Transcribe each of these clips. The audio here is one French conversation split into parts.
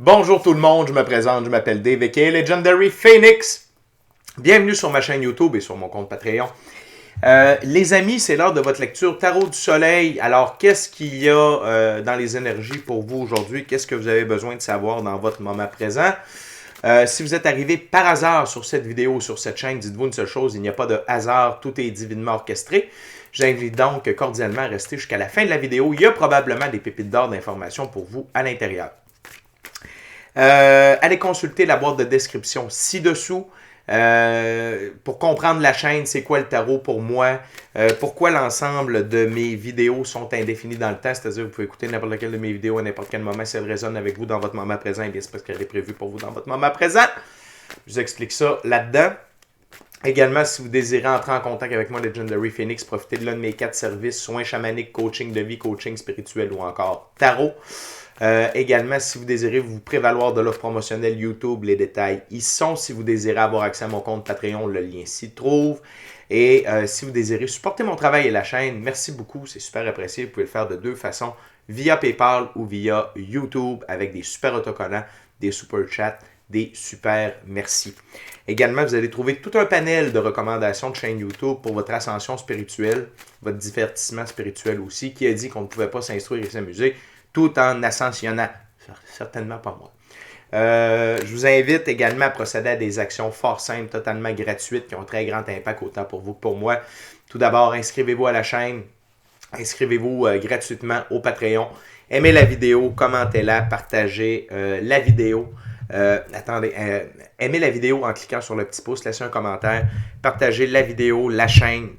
Bonjour tout le monde, je me présente, je m'appelle Dave aka Legendary Phoenix. Bienvenue sur ma chaîne YouTube et sur mon compte Patreon. Les amis, c'est l'heure de votre lecture Tarot du Soleil. Alors, qu'est-ce qu'il y a dans les énergies pour vous aujourd'hui? Qu'est-ce que vous avez besoin de savoir dans votre moment présent? Si vous êtes arrivé par hasard sur cette vidéo, sur cette chaîne, dites-vous une seule chose, il n'y a pas de hasard, tout est divinement orchestré. J'invite donc cordialement à rester jusqu'à la fin de la vidéo. Il y a probablement des pépites d'or d'informations pour vous à l'intérieur. Allez consulter la boîte de description ci-dessous pour comprendre la chaîne, c'est quoi le tarot pour moi, pourquoi l'ensemble de mes vidéos sont indéfinies dans le temps, c'est-à-dire que vous pouvez écouter n'importe laquelle de mes vidéos à n'importe quel moment, si elle résonne avec vous dans votre moment présent, et bien c'est parce qu'elle est prévue pour vous dans votre moment présent. Je vous explique ça là-dedans. Également, si vous désirez entrer en contact avec moi, Legendary Phoenix, profitez de l'un de mes 4 services, soins chamaniques, coaching de vie, coaching spirituel ou encore tarot. Également, si vous désirez vous prévaloir de l'offre promotionnelle YouTube, les détails y sont. Si vous désirez avoir accès à mon compte Patreon, le lien s'y trouve. Et si vous désirez supporter mon travail et la chaîne, merci beaucoup, c'est super apprécié. Vous pouvez le faire de deux façons, via PayPal ou via YouTube, avec des super autocollants, des super chats, des super merci. Également, vous allez trouver tout un panel de recommandations de chaîne YouTube pour votre ascension spirituelle, votre divertissement spirituel aussi, qui a dit qu'on ne pouvait pas s'instruire et s'amuser tout en ascensionnant. Certainement pas moi. Je vous invite également à procéder à des actions fort simples, totalement gratuites, qui ont un très grand impact autant pour vous que pour moi. Tout d'abord, inscrivez-vous à la chaîne, inscrivez-vous gratuitement au Patreon, aimez la vidéo, commentez-la, partagez la vidéo. Aimez la vidéo en cliquant sur le petit pouce, laissez un commentaire, partagez la vidéo, la chaîne,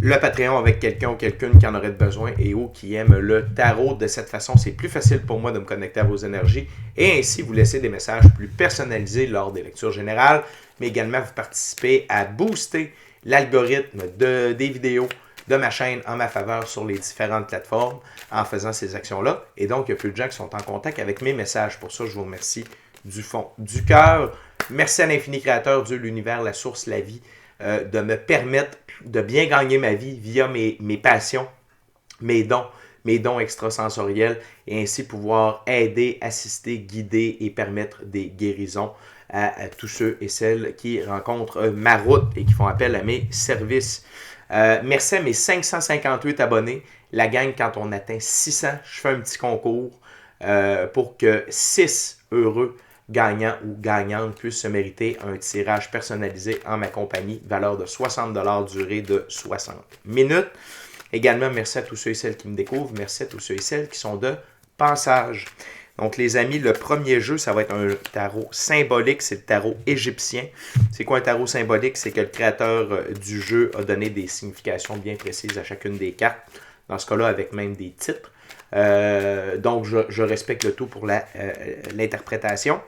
le Patreon avec quelqu'un ou quelqu'une qui en aurait besoin et ou qui aime le tarot. De cette façon, c'est plus facile pour moi de me connecter à vos énergies et ainsi vous laisser des messages plus personnalisés lors des lectures générales, mais également vous participez à booster l'algorithme des vidéos de ma chaîne en ma faveur sur les différentes plateformes en faisant ces actions-là. Et donc, il y a plus de gens qui sont en contact avec mes messages. Pour ça, je vous remercie du fond du cœur. Merci à l'infini créateur, Dieu, l'univers, la source, la vie, de me permettre de bien gagner ma vie via mes passions, mes dons extrasensoriels, et ainsi pouvoir aider, assister, guider et permettre des guérisons à tous ceux et celles qui rencontrent ma route et qui font appel à mes services. Merci à mes 558 abonnés. La gang, quand on atteint 600, je fais un petit concours pour que 6 heureux gagnants ou gagnantes puissent se mériter un tirage personnalisé en ma compagnie, valeur de 60 $, durée de 60 minutes. Également, merci à tous ceux et celles qui me découvrent. Merci à tous ceux et celles qui sont de passage. Donc, les amis, le premier jeu, ça va être un tarot symbolique. C'est le tarot égyptien. C'est quoi un tarot symbolique? C'est que le créateur du jeu a donné des significations bien précises à chacune des cartes. Dans ce cas-là, avec même des titres. Donc, je respecte le tout pour l'interprétation.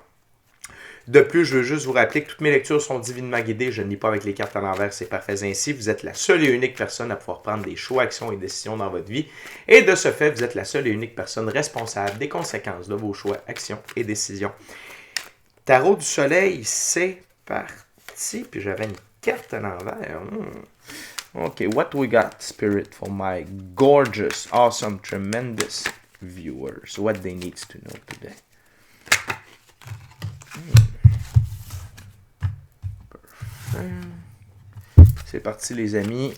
De plus, je veux juste vous rappeler que toutes mes lectures sont divinement guidées. Je ne lis pas avec les cartes à l'envers, c'est parfait ainsi. Vous êtes la seule et unique personne à pouvoir prendre des choix, actions et décisions dans votre vie. Et de ce fait, vous êtes la seule et unique personne responsable des conséquences de vos choix, actions et décisions. Tarot du Soleil, c'est parti. Puis j'avais une carte à l'envers. OK, what we got, Spirit, for my gorgeous, awesome, tremendous viewers? What they need to know today. C'est parti les amis.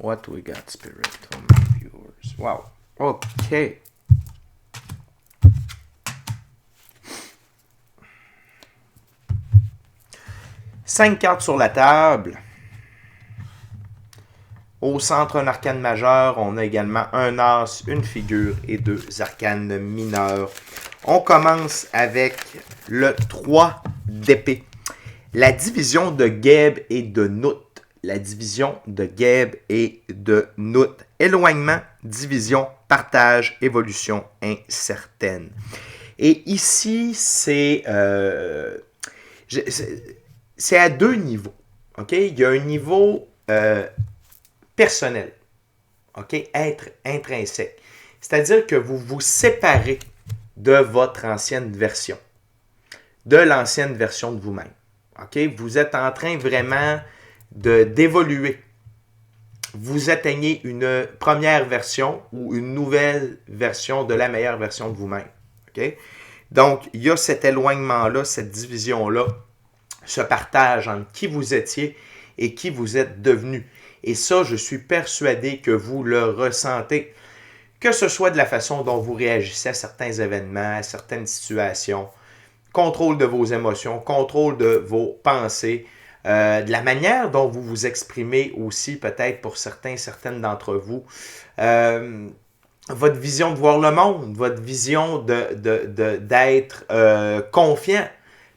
What we got, Spirit, for my viewers. Wow. OK. Cinq cartes sur la table. Au centre, un arcane majeur. On a également un as, une figure et deux arcanes mineurs. On commence avec le 3 d'épée. La division de Geb et de Nout. La division de Geb et de Nout. Éloignement, division, partage, évolution incertaine. Et ici, c'est à deux niveaux. Okay? Il y a un niveau personnel. Okay? Être intrinsèque. C'est-à-dire que vous vous séparez de votre ancienne version. De l'ancienne version de vous-même. Okay? Vous êtes en train vraiment d'évoluer. Vous atteignez une première version ou une nouvelle version de la meilleure version de vous-même. OK? Donc, il y a cet éloignement-là, cette division-là, ce partage entre qui vous étiez et qui vous êtes devenu. Et ça, je suis persuadé que vous le ressentez. Que ce soit de la façon dont vous réagissez à certains événements, à certaines situations, contrôle de vos émotions, contrôle de vos pensées, de la manière dont vous vous exprimez aussi, peut-être pour certaines d'entre vous, votre vision de voir le monde, votre vision d'être confiant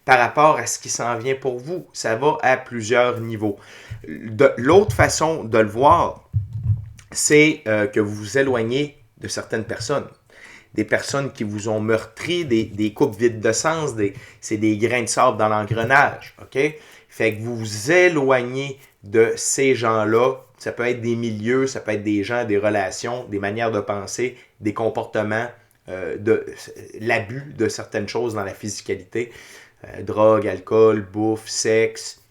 par rapport à ce qui s'en vient pour vous. Ça va à plusieurs niveaux. L'autre façon de le voir, c'est que vous vous éloignez de certaines personnes. Des personnes qui vous ont meurtri, des coupes vides de sens, c'est des grains de sable dans l'engrenage. OK? Fait que vous vous éloignez de ces gens-là. Ça peut être des milieux, ça peut être des gens, des relations, des manières de penser, des comportements, l'abus de certaines choses dans la physicalité. Drogue, alcool, bouffe, sexe,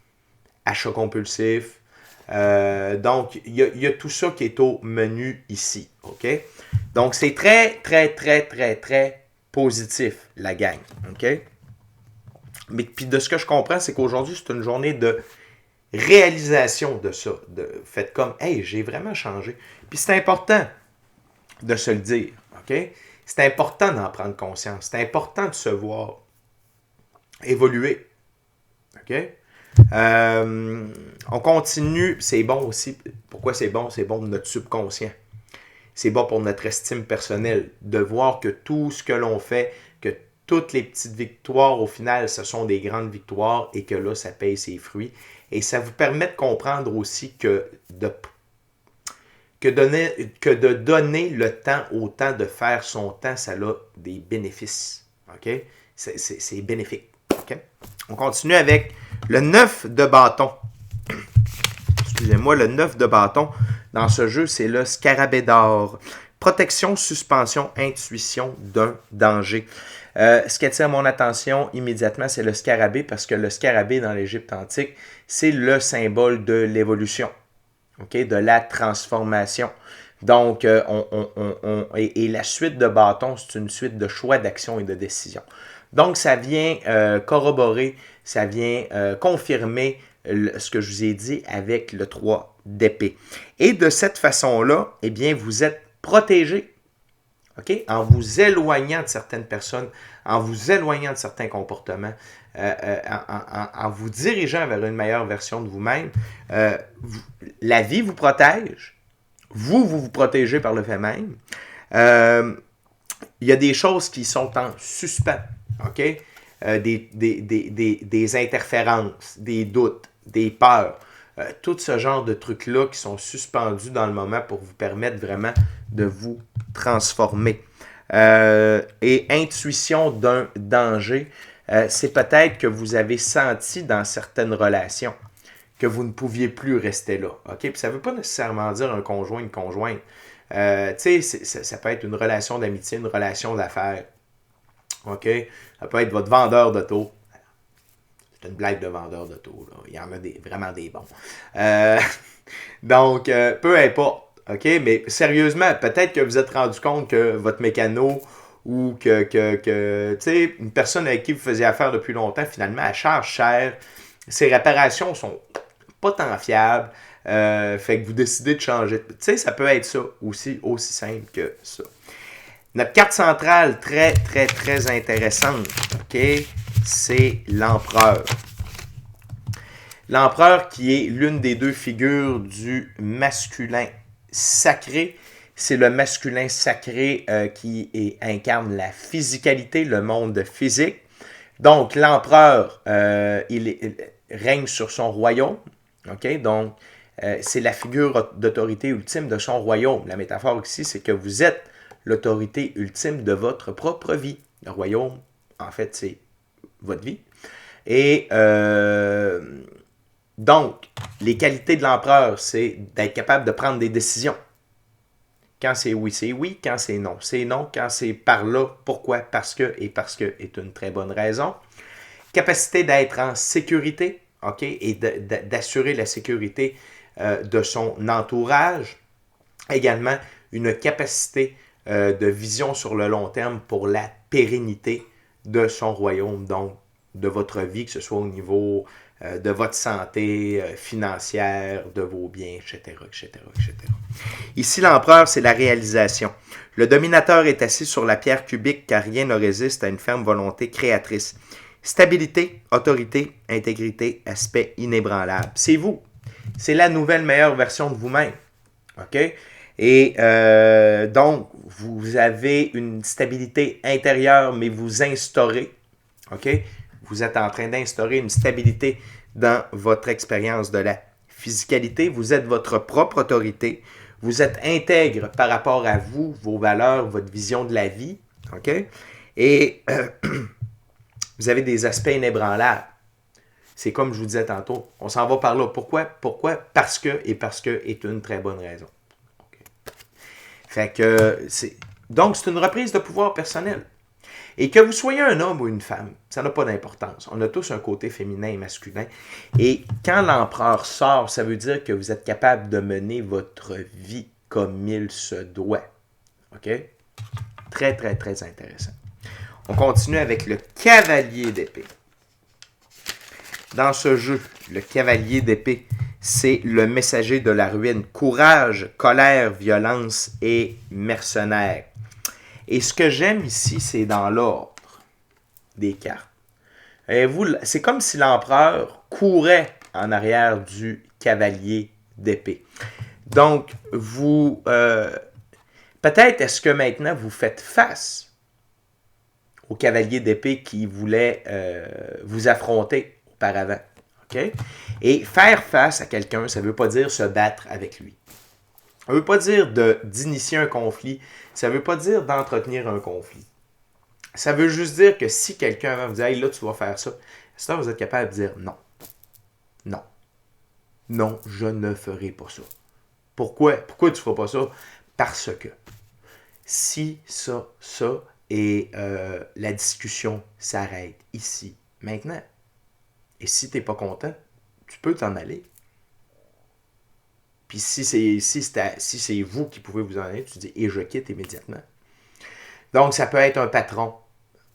achat compulsif. Donc, il y a tout ça qui est au menu ici. OK? Donc, c'est très, très, très, très, très positif, la gang. OK? Mais puis de ce que je comprends, c'est qu'aujourd'hui, c'est une journée de réalisation de ça. Faites comme, hey, j'ai vraiment changé. Puis c'est important de se le dire. OK? C'est important d'en prendre conscience. C'est important de se voir évoluer. OK? On continue. C'est bon aussi. Pourquoi c'est bon? C'est bon pour notre subconscient. C'est bon pour notre estime personnelle. De voir que tout ce que l'on fait, que toutes les petites victoires, au final, ce sont des grandes victoires et que là, ça paye ses fruits. Et ça vous permet de comprendre aussi que de donner le temps au temps de faire son temps, ça a des bénéfices. OK? C'est bénéfique. OK? On continue avec le 9 de bâton. Excusez-moi, le 9 de bâton dans ce jeu, c'est le scarabée d'or. Protection, suspension, intuition d'un danger. Ce qui attire mon attention immédiatement, c'est le scarabée, parce que le scarabée dans l'Égypte antique, c'est le symbole de l'évolution, okay? De la transformation. Donc, et la suite de bâtons, c'est une suite de choix, d'actions et de décisions. Donc, ça vient corroborer, ça vient confirmer ce que je vous ai dit avec le 3 d'épée. Et de cette façon-là, eh bien, vous êtes protégé. Okay? En vous éloignant de certaines personnes, en vous éloignant de certains comportements, en vous dirigeant vers une meilleure version de vous-même, la vie vous protège. Vous protégez par le fait même. Il y a des choses qui sont en suspens. Okay? Des interférences, des doutes, des peurs. Tout ce genre de trucs-là qui sont suspendus dans le moment pour vous permettre vraiment de vous transformer. Et intuition d'un danger, c'est peut-être que vous avez senti dans certaines relations que vous ne pouviez plus rester là. Okay? Puis ça ne veut pas nécessairement dire un conjoint, une conjointe. Tu sais, ça peut être une relation d'amitié, une relation d'affaires. OK? Ça peut être votre vendeur d'auto. C'est une blague de vendeur d'auto. Là. Il y en a vraiment des bons. Donc, peu importe. OK? Mais sérieusement, peut-être que vous êtes rendu compte que votre mécano ou que tu sais, une personne avec qui vous faisiez affaire depuis longtemps, finalement, elle charge cher. Ses réparations sont pas tant fiables. Fait que vous décidez de changer. Tu sais, ça peut être ça aussi simple que ça. Notre carte centrale, très, très, très intéressante, OK, c'est l'empereur. L'empereur qui est l'une des deux figures du masculin sacré. C'est le masculin sacré qui incarne la physicalité, le monde physique. Donc, l'empereur, il règne sur son royaume. OK, donc, c'est la figure d'autorité ultime de son royaume. La métaphore ici, c'est que vous êtes l'autorité ultime de votre propre vie. Le royaume, en fait, c'est votre vie. Et donc, les qualités de l'empereur, c'est d'être capable de prendre des décisions. Quand c'est oui, quand c'est non, c'est non, quand c'est par là, pourquoi, parce que est une très bonne raison. Capacité d'être en sécurité, OK, et d'assurer la sécurité de son entourage. Également, une capacité de vision sur le long terme pour la pérennité de son royaume, donc de votre vie, que ce soit au niveau de votre santé financière, de vos biens, etc., etc., etc. Ici, l'empereur, c'est la réalisation. Le dominateur est assis sur la pierre cubique car rien ne résiste à une ferme volonté créatrice. Stabilité, autorité, intégrité, aspect inébranlable. C'est vous. C'est la nouvelle meilleure version de vous-même. OK? Et donc, vous avez une stabilité intérieure, mais vous instaurez, OK? Vous êtes en train d'instaurer une stabilité dans votre expérience de la physicalité. Vous êtes votre propre autorité. Vous êtes intègre par rapport à vous, vos valeurs, votre vision de la vie. OK? Et vous avez des aspects inébranlables. C'est comme je vous disais tantôt. On s'en va par là. Pourquoi? Pourquoi? Parce que est une très bonne raison. Okay. Fait que donc, c'est une reprise de pouvoir personnel. Et que vous soyez un homme ou une femme, ça n'a pas d'importance. On a tous un côté féminin et masculin. Et quand l'empereur sort, ça veut dire que vous êtes capable de mener votre vie comme il se doit. OK? Très, très, très intéressant. On continue avec le cavalier d'épée. Dans ce jeu, le cavalier d'épée, c'est le messager de la ruine. Courage, colère, violence et mercenaire. Et ce que j'aime ici, c'est dans l'ordre des cartes. C'est comme si l'empereur courait en arrière du cavalier d'épée. Donc, vous... peut-être est-ce que maintenant vous faites face au cavalier d'épée qui voulait vous affronter auparavant. Okay? Et faire face à quelqu'un, ça ne veut pas dire se battre avec lui. Ça ne veut pas dire d'initier un conflit. Ça ne veut pas dire d'entretenir un conflit. Ça veut juste dire que si quelqu'un vous dit « Hey, là, tu vas faire ça », c'est là vous êtes capable de dire « Non. Non. Non, je ne ferai pas ça. » Pourquoi? Pourquoi tu ne feras pas ça? Parce que si ça, et la discussion s'arrête ici, maintenant. Et si tu n'es pas content, tu peux t'en aller. Puis si c'est vous qui pouvez vous en aller, tu dis « Et je quitte immédiatement. » Donc, ça peut être un patron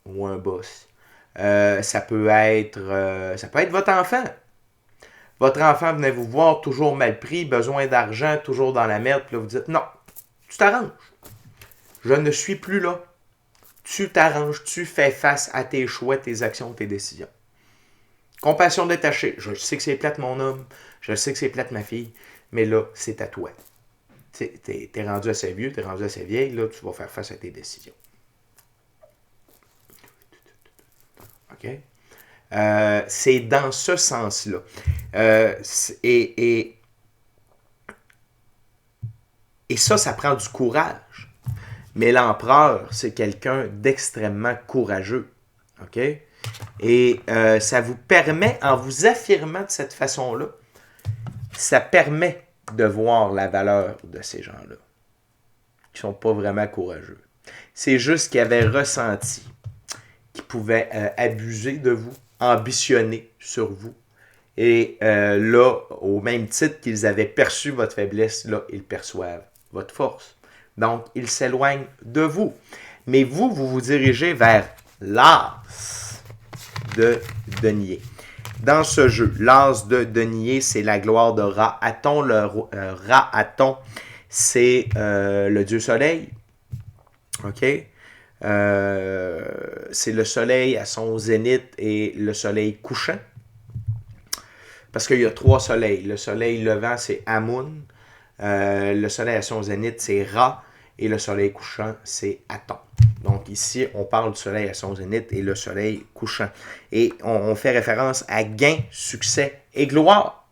ou un boss. Ça peut être votre enfant. Votre enfant venait vous voir toujours mal pris, besoin d'argent, toujours dans la merde, puis là vous dites « Non, tu t'arranges. Je ne suis plus là. Tu t'arranges, tu fais face à tes choix, tes actions, tes décisions. » Compassion détachée. Je sais que c'est plate mon homme, je sais que c'est plate ma fille, mais là, c'est à toi. T'es rendu assez vieux, t'es rendu assez vieille, là, tu vas faire face à tes décisions. OK? C'est dans ce sens-là. Et ça prend du courage. Mais l'empereur, c'est quelqu'un d'extrêmement courageux. OK? Et ça vous permet, en vous affirmant de cette façon-là, ça permet de voir la valeur de ces gens-là, qui ne sont pas vraiment courageux. C'est juste qu'ils avaient ressenti qu'ils pouvaient abuser de vous, ambitionner sur vous. Et là, au même titre qu'ils avaient perçu votre faiblesse, là, ils perçoivent votre force. Donc, ils s'éloignent de vous. Mais vous dirigez vers l'as de denier. Dans ce jeu, l'as de denier, c'est la gloire de Ra-Aton. Le Ra-Aton, c'est le dieu soleil. OK? C'est le soleil à son zénith et le soleil couchant. Parce qu'il y a 3 soleils. Le soleil levant, c'est Amun. Le soleil à son zénith, c'est Ra. Et le soleil couchant, c'est Aton. Donc ici, on parle du soleil à son zénith et le soleil couchant. Et on fait référence à gain, succès et gloire.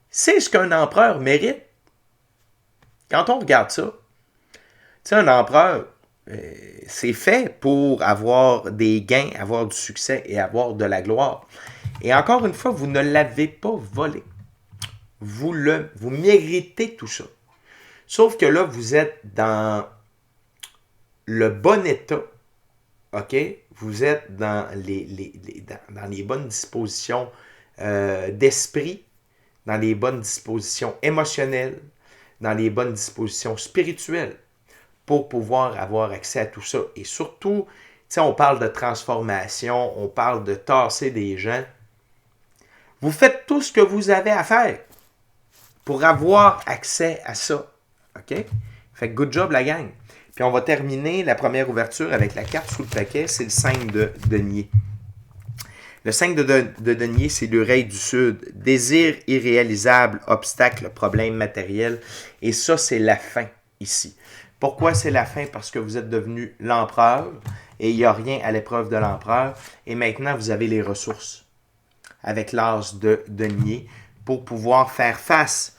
C'est ce qu'un empereur mérite. Quand on regarde ça, tu sais, un empereur, c'est fait pour avoir des gains, avoir du succès et avoir de la gloire. Et encore une fois, vous ne l'avez pas volé. Vous méritez tout ça. Sauf que là, vous êtes dans le bon état, OK? Vous êtes dans les bonnes dispositions d'esprit, dans les bonnes dispositions émotionnelles, dans les bonnes dispositions spirituelles pour pouvoir avoir accès à tout ça. Et surtout, on parle de transformation, on parle de tasser des gens. Vous faites tout ce que vous avez à faire pour avoir accès à ça. OK? Fait que good job, la gang. Puis on va terminer la première ouverture avec la carte sous le paquet, c'est le 5 de denier. Le 5 de denier, c'est l'oreille du Sud. Désir irréalisable, obstacle, problème matériel. Et ça, c'est la fin ici. Pourquoi c'est la fin? Parce que vous êtes devenu l'empereur et il n'y a rien à l'épreuve de l'empereur. Et maintenant, vous avez les ressources avec l'as de denier pour pouvoir faire face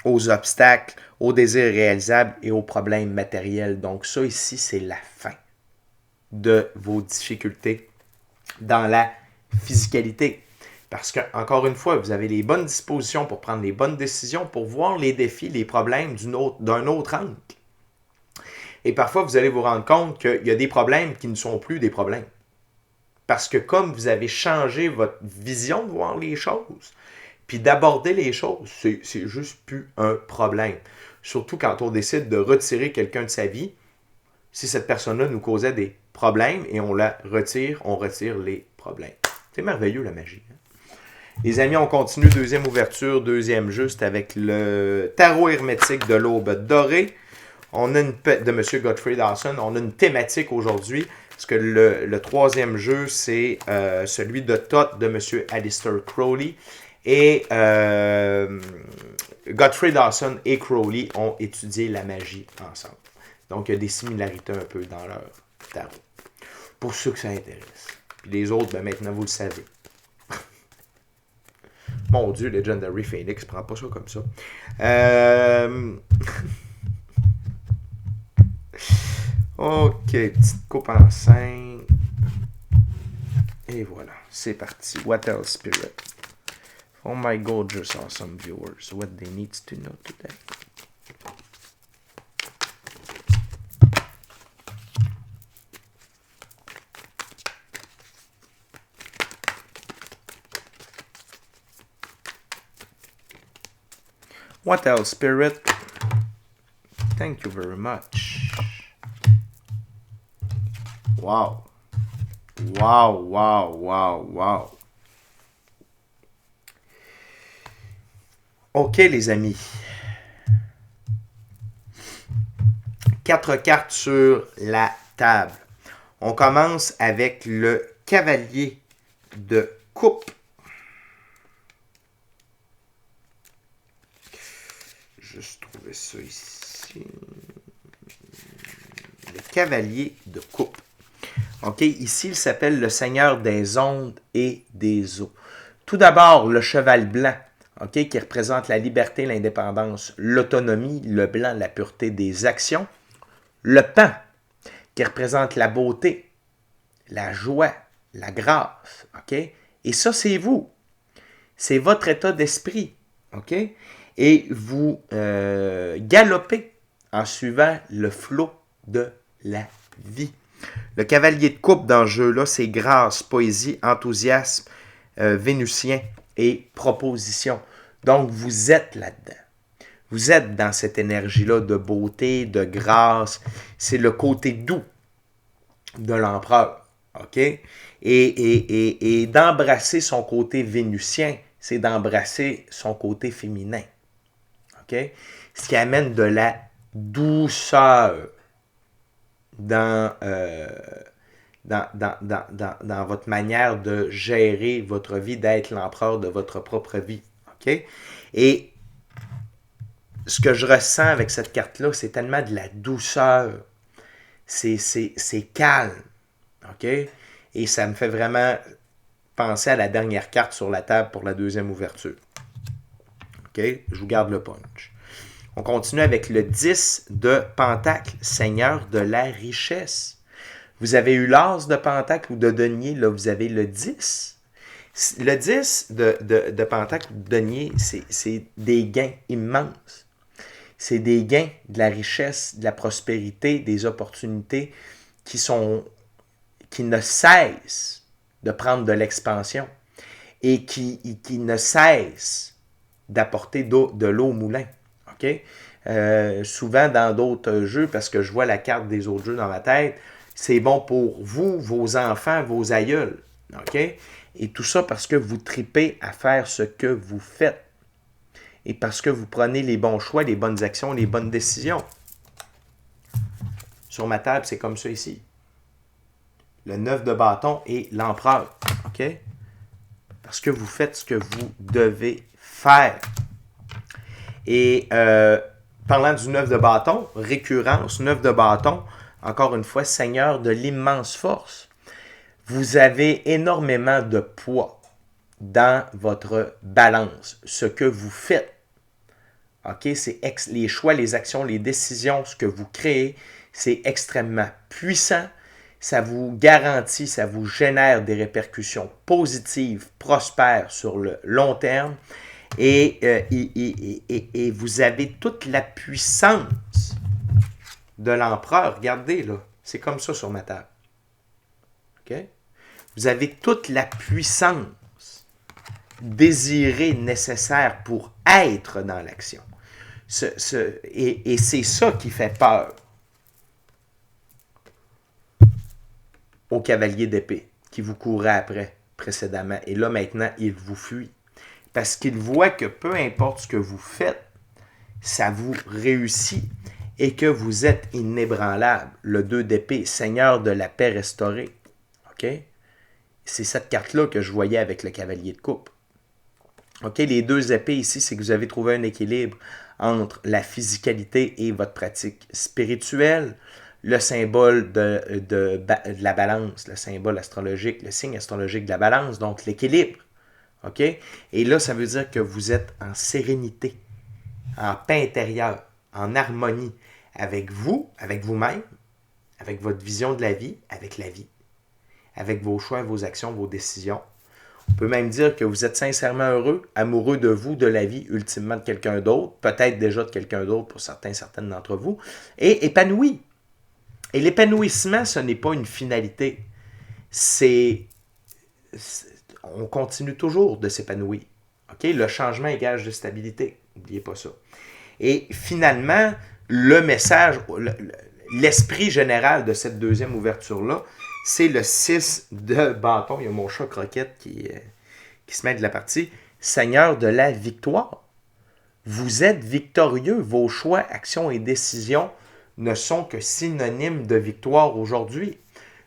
aux obstacles, aux désirs réalisables et aux problèmes matériels. Donc ça ici, c'est la fin de vos difficultés dans la physicalité. Parce que, encore une fois, vous avez les bonnes dispositions pour prendre les bonnes décisions, pour voir les défis, les problèmes d'un autre angle. Et parfois, vous allez vous rendre compte qu'il y a des problèmes qui ne sont plus des problèmes. Parce que comme vous avez changé votre vision de voir les choses, puis d'aborder les choses, c'est juste plus un problème. Surtout quand on décide de retirer quelqu'un de sa vie, si cette personne-là nous causait des problèmes et on la retire, on retire les problèmes. C'est merveilleux la magie. Hein? Les amis, on continue. Deuxième ouverture, deuxième jeu, c'est avec le tarot hermétique de l'aube dorée. On a de M. Godfrey Dawson. On a une thématique aujourd'hui. Parce que le troisième jeu, c'est celui de Thoth de M. Aleister Crowley. Et Godfrey Dawson et Crowley ont étudié la magie ensemble. Donc, il y a des similarités un peu dans leur tarot. Pour ceux que ça intéresse. Puis les autres, ben maintenant, vous le savez. Mon Dieu, Legendary Phoenix, prends pas ça comme ça. Ok, petite coupe en 5. Et voilà, c'est parti. What else, Spirit? Oh my gorgeous awesome viewers, what they need to know today. What else, Spirit? Thank you very much. Wow. Wow, wow, wow, wow. OK, les amis. 4 cartes sur la table. On commence avec le cavalier de coupe. Juste trouver ça ici. Le cavalier de coupe. OK, ici, il s'appelle le Seigneur des ondes et des eaux. Tout d'abord, le cheval blanc, OK, qui représente la liberté, l'indépendance, l'autonomie, le blanc, la pureté des actions. Le pan, qui représente la beauté, la joie, la grâce, OK? Et ça, c'est vous. C'est votre état d'esprit, OK? Et vous galopez en suivant le flot de la vie. Le cavalier de coupe dans ce jeu-là, c'est grâce, poésie, enthousiasme, vénusien et proposition. Donc, vous êtes là-dedans. Vous êtes dans cette énergie-là de beauté, de grâce. C'est le côté doux de l'empereur. OK? Et d'embrasser son côté vénusien, c'est d'embrasser son côté féminin. OK? Ce qui amène de la douceur dans votre manière de gérer votre vie, d'être l'empereur de votre propre vie. OK? Et ce que je ressens avec cette carte-là, c'est tellement de la douceur. C'est calme. OK? Et ça me fait vraiment penser à la dernière carte sur la table pour la deuxième ouverture. OK? Je vous garde le punch. On continue avec le 10 de Pentacle, Seigneur de la richesse. Vous avez eu l'as de Pentacle ou de denier, là, vous avez le 10. Le 10 de Pentacle ou de denier, c'est des gains immenses. C'est des gains de la richesse, de la prospérité, des opportunités qui ne cessent de prendre de l'expansion et qui ne cessent d'apporter de l'eau au moulin. OK? souvent dans d'autres jeux, parce que je vois la carte des autres jeux dans ma tête, c'est bon pour vous, vos enfants, vos aïeuls. OK? Et tout ça parce que vous tripez à faire ce que vous faites. Et parce que vous prenez les bons choix, les bonnes actions, les bonnes décisions. Sur ma table, c'est comme ça ici. Le 9 de bâton et l'empereur. OK? Parce que vous faites ce que vous devez faire. Et parlant du 9 de bâton, récurrence, 9 de bâton, encore une fois, seigneur de l'immense force. Vous avez énormément de poids dans votre balance, ce que vous faites. OK? C'est les choix, les actions, les décisions, ce que vous créez, c'est extrêmement puissant. Ça vous garantit, ça vous génère des répercussions positives, prospères sur le long terme. Et vous avez toute la puissance de l'empereur. Regardez, là, c'est comme ça sur ma table. OK? Vous avez toute la puissance désirée, nécessaire pour être dans l'action. Et c'est ça qui fait peur au cavalier d'épée qui vous courait après précédemment. Et là, maintenant, il vous fuit. Parce qu'il voit que peu importe ce que vous faites, ça vous réussit et que vous êtes inébranlable. Le 2 d'épée, seigneur de la paix restaurée. OK? C'est cette carte-là que je voyais avec le cavalier de coupe. OK? Les 2 épées ici, c'est que vous avez trouvé un équilibre entre la physicalité et votre pratique spirituelle. Le symbole de la balance, le symbole astrologique, le signe astrologique de la balance, donc l'équilibre. OK? Et là, ça veut dire que vous êtes en sérénité, en paix intérieure, en harmonie avec vous, avec vous-même, avec votre vision de la vie, avec vos choix, vos actions, vos décisions. On peut même dire que vous êtes sincèrement heureux, amoureux de vous, de la vie, ultimement de quelqu'un d'autre, peut-être déjà de quelqu'un d'autre pour certaines d'entre vous, et épanoui. Et l'épanouissement, ce n'est pas une finalité. On continue toujours de s'épanouir. Okay? Le changement est gage de stabilité. N'oubliez pas ça. Et finalement, le message, l'esprit général de cette deuxième ouverture-là, c'est le 6 de bâton. Il y a mon chat croquette qui se met de la partie. Seigneur de la victoire. Vous êtes victorieux. Vos choix, actions et décisions ne sont que synonymes de victoire aujourd'hui.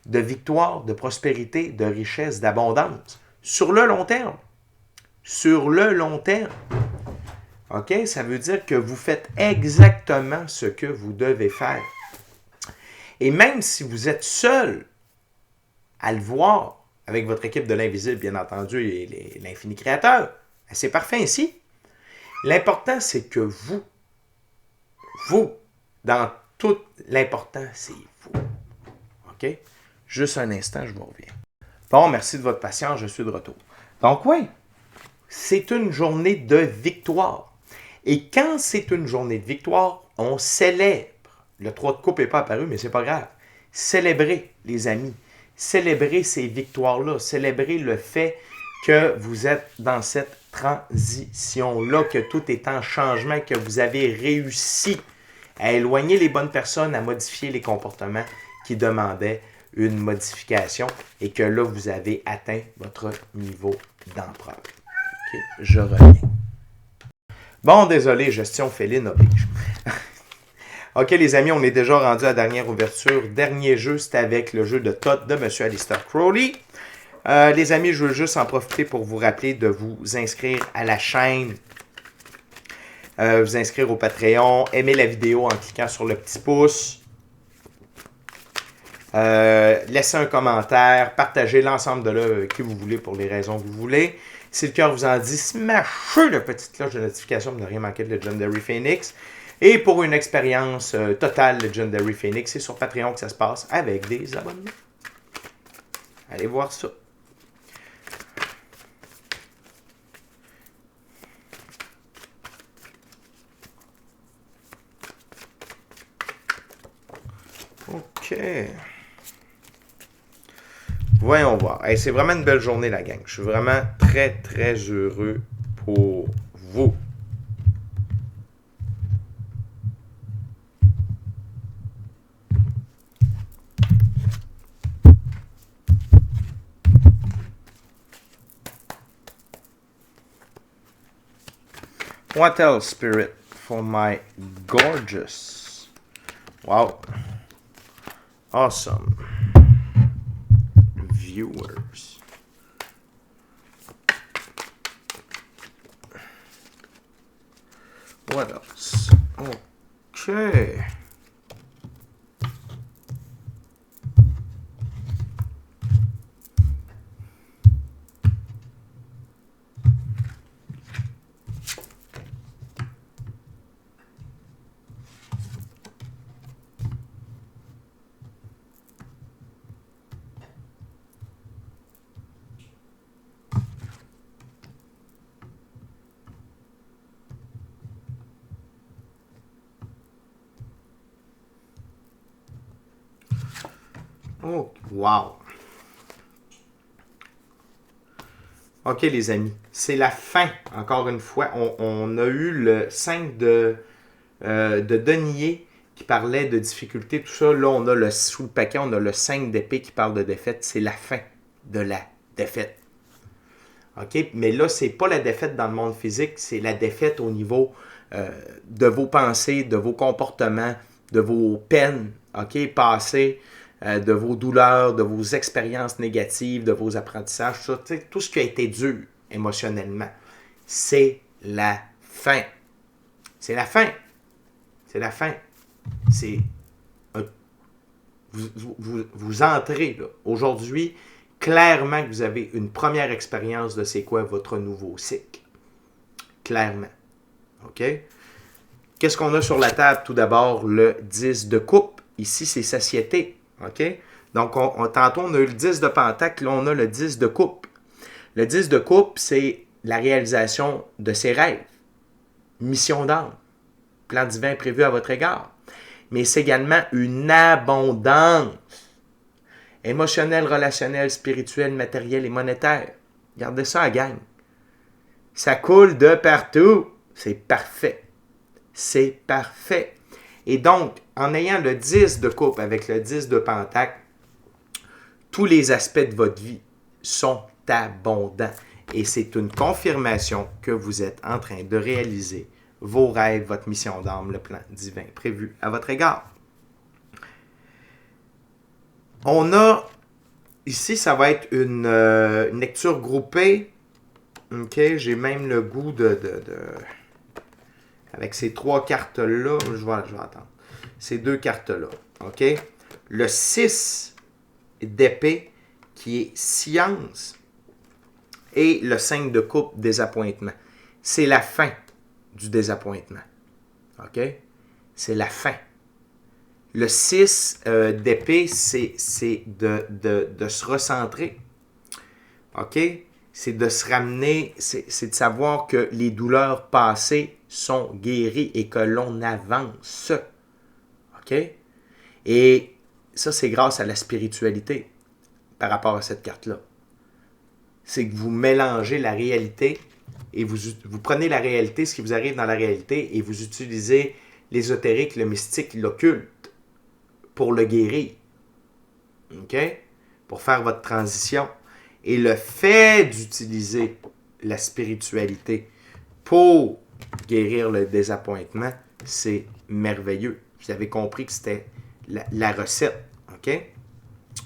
De victoire, de prospérité, de richesse, d'abondance. Sur le long terme. Sur le long terme. OK? Ça veut dire que vous faites exactement ce que vous devez faire. Et même si vous êtes seul à le voir, avec votre équipe de l'invisible, bien entendu, et l'infini créateur, c'est parfait ainsi. L'important, c'est que vous, dans tout l'important, c'est vous. OK? Juste un instant, je vous reviens. Bon, merci de votre patience, je suis de retour. Donc oui, c'est une journée de victoire. Et quand c'est une journée de victoire, on célèbre. Le 3 de coupe n'est pas apparu, mais c'est pas grave. Célébrez, les amis. Célébrez ces victoires-là. Célébrez le fait que vous êtes dans cette transition-là, que tout est en changement, que vous avez réussi à éloigner les bonnes personnes, à modifier les comportements qui demandaient une modification et que là, vous avez atteint votre niveau d'empereur. Okay, je reviens. Bon, désolé, gestion féline oblige. OK, les amis, on est déjà rendu à la dernière ouverture. Dernier jeu, c'est avec le jeu de Todd de M. Aleister Crowley. Les amis, je veux juste en profiter pour vous rappeler de vous inscrire à la chaîne, vous inscrire au Patreon, aimer la vidéo en cliquant sur le petit pouce, laissez un commentaire, partagez l'ensemble de l'œuvre que vous voulez pour les raisons que vous voulez. Si le cœur vous en dit, smashez la petite cloche de notification pour ne rien manquer de Legendary Phoenix. Et pour une expérience totale Legendary Phoenix, c'est sur Patreon que ça se passe avec des abonnements. Allez voir ça. OK. Voyons voir. Hey, c'est vraiment une belle journée, la gang. Je suis vraiment très, très heureux pour vous. What else, Spirit, for my gorgeous? Wow. Awesome. Viewers. What else? Okay. Oh, wow. OK, les amis. C'est la fin, encore une fois. On a eu le 5 de denier qui parlait de difficulté, tout ça. Là, on a sous le paquet, on a le 5 d'épée qui parle de défaite. C'est la fin de la défaite. OK? Mais là, c'est pas la défaite dans le monde physique, c'est la défaite au niveau de vos pensées, de vos comportements, de vos peines, OK? Passées, de vos douleurs, de vos expériences négatives, de vos apprentissages, tout ce qui a été dur émotionnellement. C'est la fin. C'est la fin. C'est la fin. C'est vous entrez là. Aujourd'hui, clairement que vous avez une première expérience de c'est quoi votre nouveau cycle. Clairement. OK? Qu'est-ce qu'on a sur la table? Tout d'abord, le 10 de coupe. Ici, c'est satiété. OK? Donc, tantôt, on a eu le 10 de pentacle. Là, on a le 10 de coupe. Le 10 de coupe, c'est la réalisation de ses rêves. Mission d'âme. Plan divin prévu à votre égard. Mais c'est également une abondance émotionnelle, relationnelle, spirituelle, matérielle et monétaire. Regardez ça à gang. Ça coule de partout. C'est parfait. C'est parfait. Et donc, en ayant le 10 de coupe avec le 10 de pentacle, tous les aspects de votre vie sont abondants. Et c'est une confirmation que vous êtes en train de réaliser vos rêves, votre mission d'âme, le plan divin prévu à votre égard. On a, ici, ça va être une lecture groupée. OK, j'ai même le goût avec ces trois cartes-là, je vais attendre. Ces deux cartes-là, OK? Le 6 d'épée, qui est science, et le 5 de coupe, désappointement. C'est la fin du désappointement. OK? C'est la fin. Le 6 d'épée, c'est de se recentrer. OK? C'est de se ramener, c'est de savoir que les douleurs passées sont guéries et que l'on avance. OK? Et ça, c'est grâce à la spiritualité par rapport à cette carte-là. C'est que vous mélangez la réalité et vous prenez la réalité, ce qui vous arrive dans la réalité, et vous utilisez l'ésotérique, le mystique, l'occulte pour le guérir. OK? Pour faire votre transition. Et le fait d'utiliser la spiritualité pour guérir le désappointement, c'est merveilleux. Vous avez compris que c'était la recette. OK?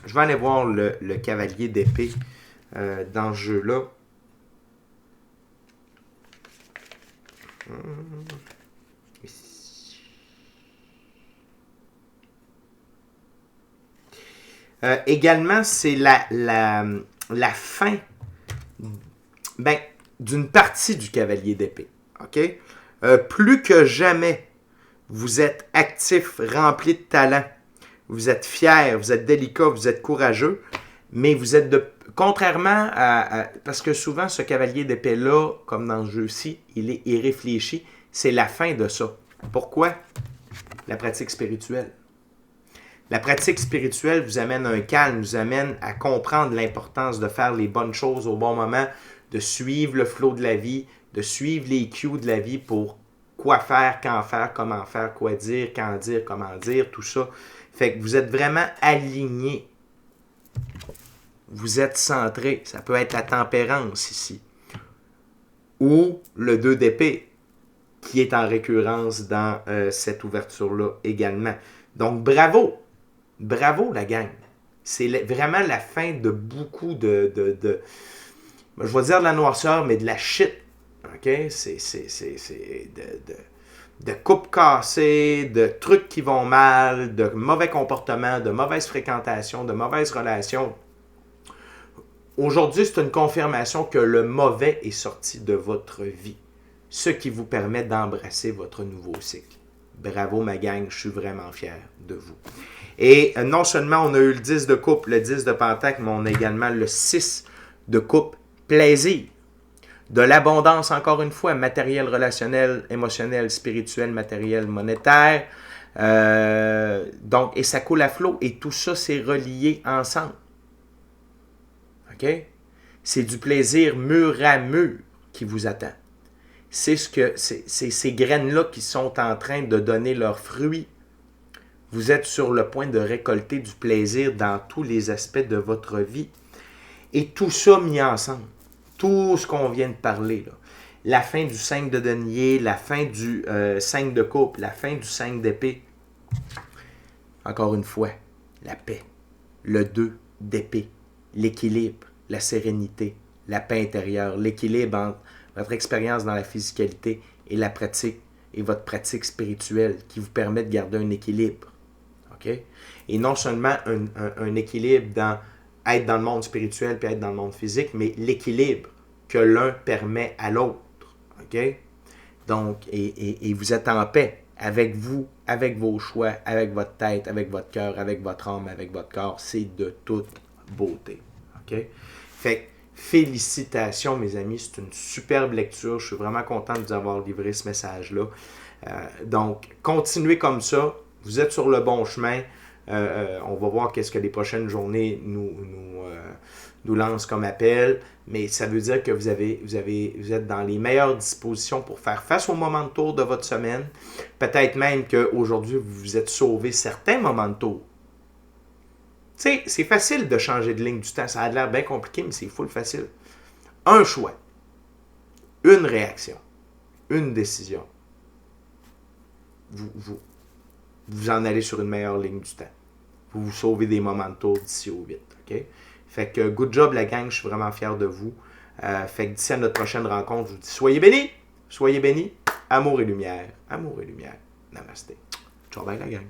Je vais aller voir le cavalier d'épée dans ce jeu-là. Également, c'est la fin d'une partie du cavalier d'épée. OK? Plus que jamais, vous êtes actif, rempli de talent. Vous êtes fier, vous êtes délicat, vous êtes courageux, mais vous êtes contrairement à... Parce que souvent, ce cavalier d'épée-là, comme dans ce jeu-ci, il est irréfléchi. C'est la fin de ça. Pourquoi? La pratique spirituelle. La pratique spirituelle vous amène un calme, vous amène à comprendre l'importance de faire les bonnes choses au bon moment, de suivre le flot de la vie, de suivre les cues de la vie pour quoi faire, quand faire, comment faire, quoi dire, quand dire, comment dire, tout ça. Fait que vous êtes vraiment aligné. Vous êtes centré. Ça peut être la tempérance ici. Ou le 2 d'épée. qui est en récurrence dans cette ouverture-là également. Donc, bravo! Bravo, la gang! C'est vraiment la fin de beaucoup je vais dire de la noirceur, mais de la shit. OK? C'est de coupes cassées, de trucs qui vont mal, de mauvais comportements, de mauvaise fréquentation, de mauvaises relations. Aujourd'hui, c'est une confirmation que le mauvais est sorti de votre vie, ce qui vous permet d'embrasser votre nouveau cycle. Bravo, ma gang, je suis vraiment fier de vous. Et non seulement on a eu le 10 de coupe, le 10 de pentacle, mais on a également le 6 de coupe, plaisir. De l'abondance, encore une fois, matériel, relationnel, émotionnel, spirituel, matériel, monétaire. Donc, et ça coule à flot. Et tout ça, c'est relié ensemble. OK? C'est du plaisir mur à mur qui vous attend. C'est ces graines-là qui sont en train de donner leurs fruits. Vous êtes sur le point de récolter du plaisir dans tous les aspects de votre vie. Et tout ça mis ensemble. Tout ce qu'on vient de parler, là. La fin du 5 de denier, la fin du 5 de coupe, la fin du 5 d'épée. Encore une fois, la paix, le 2 d'épée, l'équilibre, la sérénité, la paix intérieure, l'équilibre entre votre expérience dans la physicalité et la pratique et votre pratique spirituelle qui vous permet de garder un équilibre. OK? Et non seulement un équilibre dans être dans le monde spirituel puis être dans le monde physique, mais l'équilibre que l'un permet à l'autre. OK? Donc, et vous êtes en paix avec vous, avec vos choix, avec votre tête, avec votre cœur, avec votre âme, avec votre corps. C'est de toute beauté. OK? Fait que, félicitations, mes amis. C'est une superbe lecture. Je suis vraiment content de vous avoir livré ce message-là. Donc, continuez comme ça. Vous êtes sur le bon chemin. On va voir qu'est-ce que les prochaines journées nous lancent comme appel. Mais ça veut dire que vous êtes dans les meilleures dispositions pour faire face aux moments de tour de votre semaine. Peut-être même qu'aujourd'hui, vous vous êtes sauvé certains moments de tour. Tu sais, c'est facile de changer de ligne du temps. Ça a l'air bien compliqué, mais c'est full facile. Un choix, une réaction, une décision. Vous en allez sur une meilleure ligne du temps. Vous vous sauvez des moments de tour d'ici au 8. OK? Fait que good job la gang, je suis vraiment fier de vous. Fait que d'ici à notre prochaine rencontre, je vous dis soyez bénis, amour et lumière, namaste. Ciao bye la gang.